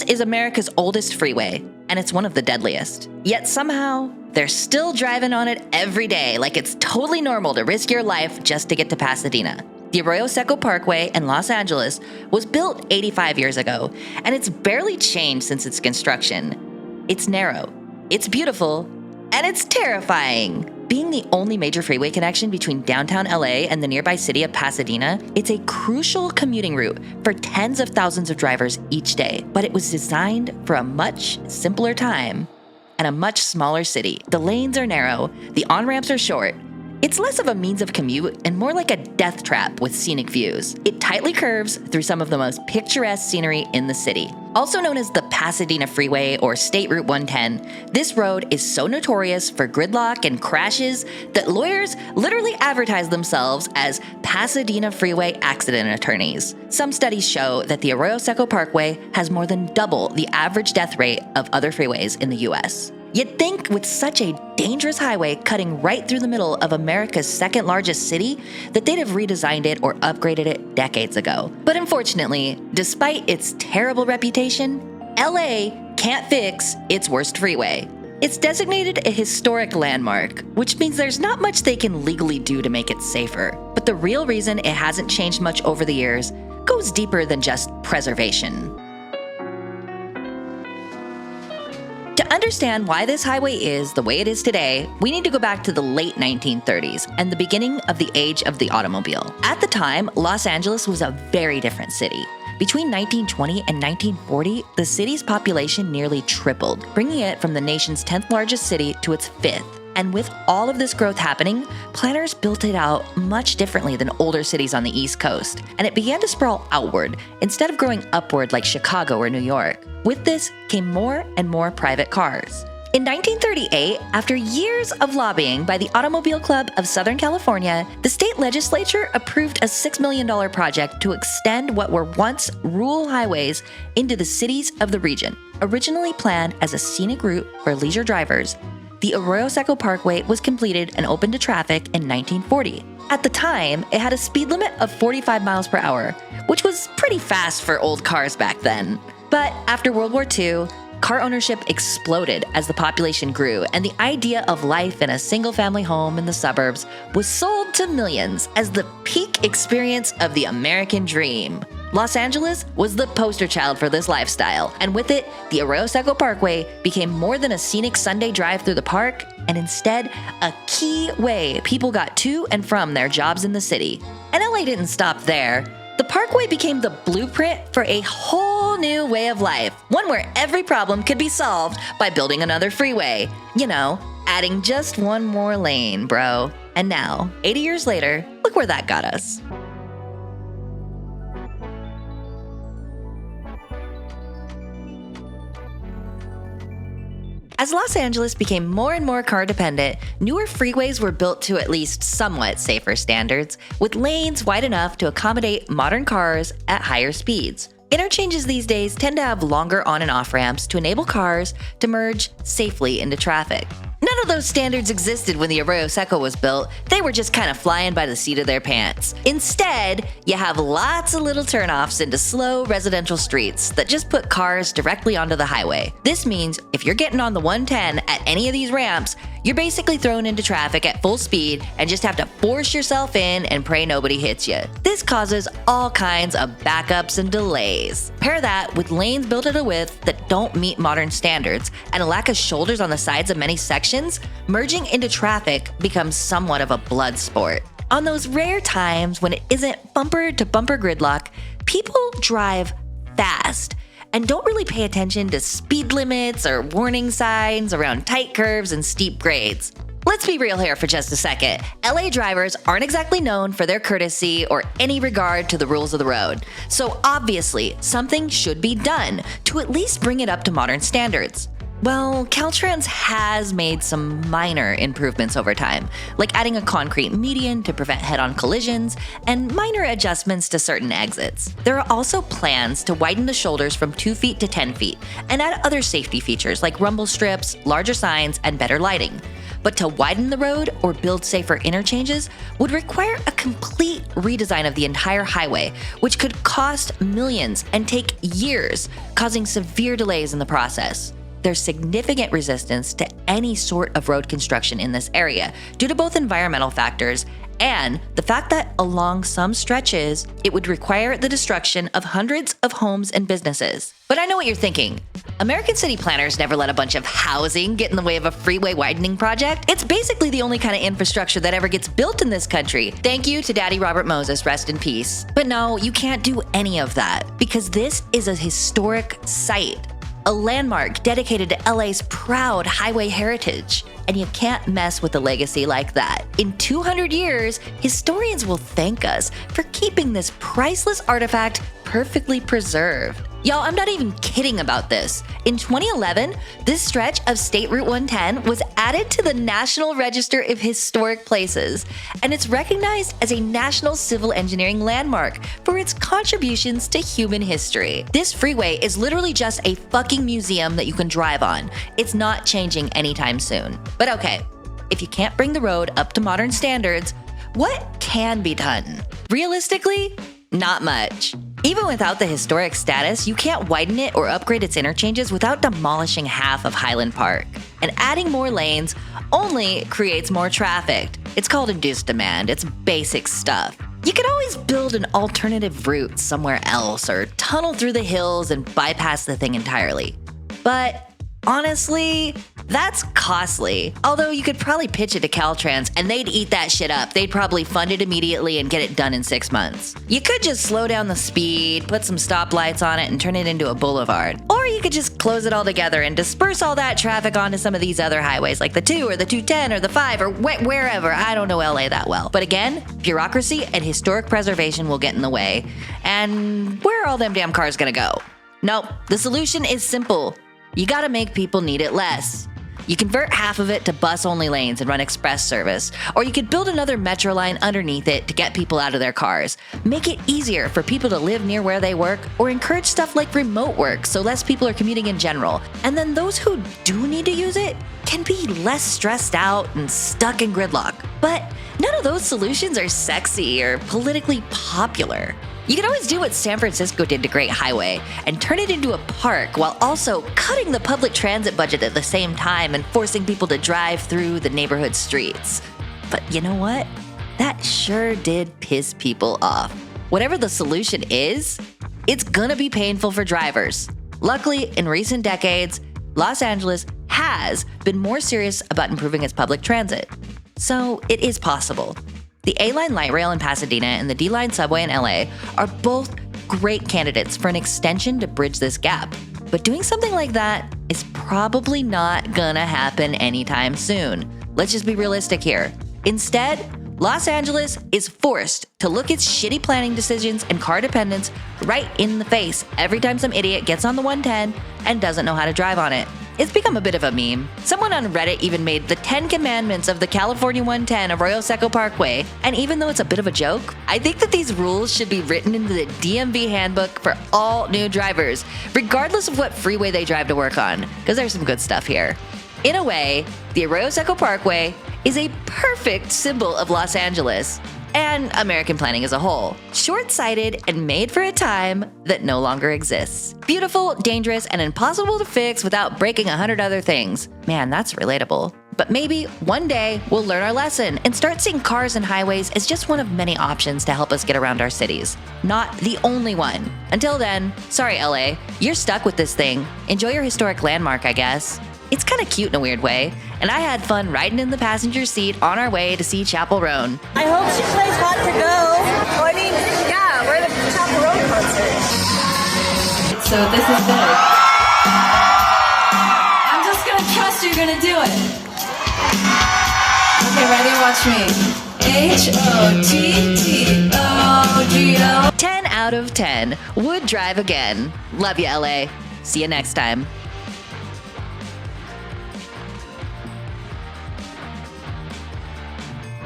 This is America's oldest freeway, and it's one of the deadliest. Yet somehow, they're still driving on it every day like it's totally normal to risk your life just to get to Pasadena. The Arroyo Seco Parkway in Los Angeles was built 85 years ago, and it's barely changed since its construction. It's narrow, it's beautiful, and it's terrifying. Being the only major freeway connection between downtown LA and the nearby city of Pasadena, it's a crucial commuting route for tens of thousands of drivers each day. But it was designed for a much simpler time and a much smaller city. The lanes are narrow, the on-ramps are short. It's less of a means of commute and more like a death trap with scenic views. It tightly curves through some of the most picturesque scenery in the city. Also known as the Pasadena Freeway or State Route 110, this road is so notorious for gridlock and crashes that lawyers literally advertise themselves as Pasadena Freeway Accident Attorneys. Some studies show that the Arroyo Seco Parkway has more than double the average death rate of other freeways in the US. You'd think with such a dangerous highway cutting right through the middle of America's second largest city that they'd have redesigned it or upgraded it decades ago. But unfortunately, despite its terrible reputation, LA can't fix its worst freeway. It's designated a historic landmark, which means there's not much they can legally do to make it safer. But the real reason it hasn't changed much over the years goes deeper than just preservation. To understand why this highway is the way it is today, we need to go back to the late 1930s and the beginning of the age of the automobile. At the time, Los Angeles was a very different city. Between 1920 and 1940, the city's population nearly tripled, bringing it from the nation's 10th largest city to its 5th. And with all of this growth happening, planners built it out much differently than older cities on the East Coast, and it began to sprawl outward instead of growing upward like Chicago or New York. With this came more and more private cars. In 1938, after years of lobbying by the Automobile Club of Southern California, the state legislature approved a $6 million project to extend what were once rural highways into the cities of the region. Originally planned as a scenic route for leisure drivers, the Arroyo Seco Parkway was completed and opened to traffic in 1940. At the time, it had a speed limit of 45 miles per hour, which was pretty fast for old cars back then. But after World War II, car ownership exploded as the population grew, and the idea of life in a single-family home in the suburbs was sold to millions as the peak experience of the American dream. Los Angeles was the poster child for this lifestyle, and with it, the Arroyo Seco Parkway became more than a scenic Sunday drive through the park, and instead, a key way people got to and from their jobs in the city. And LA didn't stop there. The parkway became the blueprint for a whole new way of life, one where every problem could be solved by building another freeway. You know, adding just one more lane, bro. And now, 80 years later, look where that got us. As Los Angeles became more and more car-dependent, newer freeways were built to at least somewhat safer standards, with lanes wide enough to accommodate modern cars at higher speeds. Interchanges these days tend to have longer on- and off-ramps to enable cars to merge safely into traffic. None of those standards existed when the Arroyo Seco was built. They were just kind of flying by the seat of their pants. Instead, you have lots of little turnoffs into slow residential streets that just put cars directly onto the highway. This means if you're getting on the 110 at any of these ramps, you're basically thrown into traffic at full speed and just have to force yourself in and pray nobody hits you. This causes all kinds of backups and delays. Pair that with lanes built at a width that don't meet modern standards and a lack of shoulders on the sides of many sections, merging into traffic becomes somewhat of a blood sport. On those rare times when it isn't bumper-to-bumper gridlock, people drive fast and don't really pay attention to speed limits or warning signs around tight curves and steep grades. Let's be real here for just a second. LA drivers aren't exactly known for their courtesy or any regard to the rules of the road. So obviously, something should be done to at least bring it up to modern standards. Well, Caltrans has made some minor improvements over time, like adding a concrete median to prevent head-on collisions and minor adjustments to certain exits. There are also plans to widen the shoulders from 2 feet to 10 feet and add other safety features like rumble strips, larger signs, and better lighting. But to widen the road or build safer interchanges would require a complete redesign of the entire highway, which could cost millions and take years, causing severe delays in the process. There's significant resistance to any sort of road construction in this area due to both environmental factors and the fact that along some stretches, it would require the destruction of hundreds of homes and businesses. But I know what you're thinking. American city planners never let a bunch of housing get in the way of a freeway widening project. It's basically the only kind of infrastructure that ever gets built in this country. Thank you to Daddy Robert Moses, rest in peace. But no, you can't do any of that because this is a historic site, a landmark dedicated to LA's proud highway heritage. And you can't mess with a legacy like that. In 200 years, historians will thank us for keeping this priceless artifact perfectly preserved. Y'all, I'm not even kidding about this. In 2011, this stretch of State Route 110 was added to the National Register of Historic Places, and it's recognized as a National Civil Engineering Landmark for its contributions to human history. This freeway is literally just a fucking museum that you can drive on. It's not changing anytime soon. But okay, if you can't bring the road up to modern standards, what can be done? Realistically, not much. Even without the historic status, you can't widen it or upgrade its interchanges without demolishing half of Highland Park. And adding more lanes only creates more traffic. It's called induced demand. It's basic stuff. You could always build an alternative route somewhere else or tunnel through the hills and bypass the thing entirely. But honestly, that's costly. Although you could probably pitch it to Caltrans and they'd eat that shit up. They'd probably fund it immediately and get it done in 6 months. You could just slow down the speed, put some stoplights on it, and turn it into a boulevard. Or you could just close it all together and disperse all that traffic onto some of these other highways like the 2 or the 210 or the 5 or wherever. I don't know LA that well. But again, bureaucracy and historic preservation will get in the way. And where are all them damn cars gonna go? Nope, the solution is simple. You gotta make people need it less. You convert half of it to bus-only lanes and run express service, or you could build another metro line underneath it to get people out of their cars. Make it easier for people to live near where they work, or encourage stuff like remote work so less people are commuting in general. And then those who do need to use it can be less stressed out and stuck in gridlock. But none of those solutions are sexy or politically popular. You can always do what San Francisco did to Great Highway and turn it into a park while also cutting the public transit budget at the same time and forcing people to drive through the neighborhood streets. But you know what? That sure did piss people off. Whatever the solution is, it's gonna be painful for drivers. Luckily, in recent decades, Los Angeles has been more serious about improving its public transit. So it is possible. The A-Line light rail in Pasadena and the D-Line subway in LA are both great candidates for an extension to bridge this gap. But doing something like that is probably not gonna happen anytime soon. Let's just be realistic here. Instead, Los Angeles is forced to look its shitty planning decisions and car dependence right in the face every time some idiot gets on the 110 and doesn't know how to drive on it. It's become a bit of a meme. Someone on Reddit even made the 10 commandments of the California 110 Arroyo Seco Parkway, and even though it's a bit of a joke, I think that these rules should be written into the DMV handbook for all new drivers, regardless of what freeway they drive to work on, because there's some good stuff here. In a way, the Arroyo Seco Parkway is a perfect symbol of Los Angeles and American planning as a whole. Short-sighted and made for a time that no longer exists. Beautiful, dangerous, and impossible to fix without breaking 100 other things. Man, that's relatable. But maybe one day we'll learn our lesson and start seeing cars and highways as just one of many options to help us get around our cities. Not the only one. Until then, sorry LA, you're stuck with this thing. Enjoy your historic landmark, I guess. It's kind of cute in a weird way, and I had fun riding in the passenger seat on our way to see Chapel Roan. I hope she plays Hot to Go. I mean, yeah, we're at a Chapel Roan concert. So this is good. I'm just gonna trust you're gonna do it. Okay, ready? Watch me. H-O-T-T-O-G-O. 10 out of 10. Would drive again. Love you, LA. See you next time.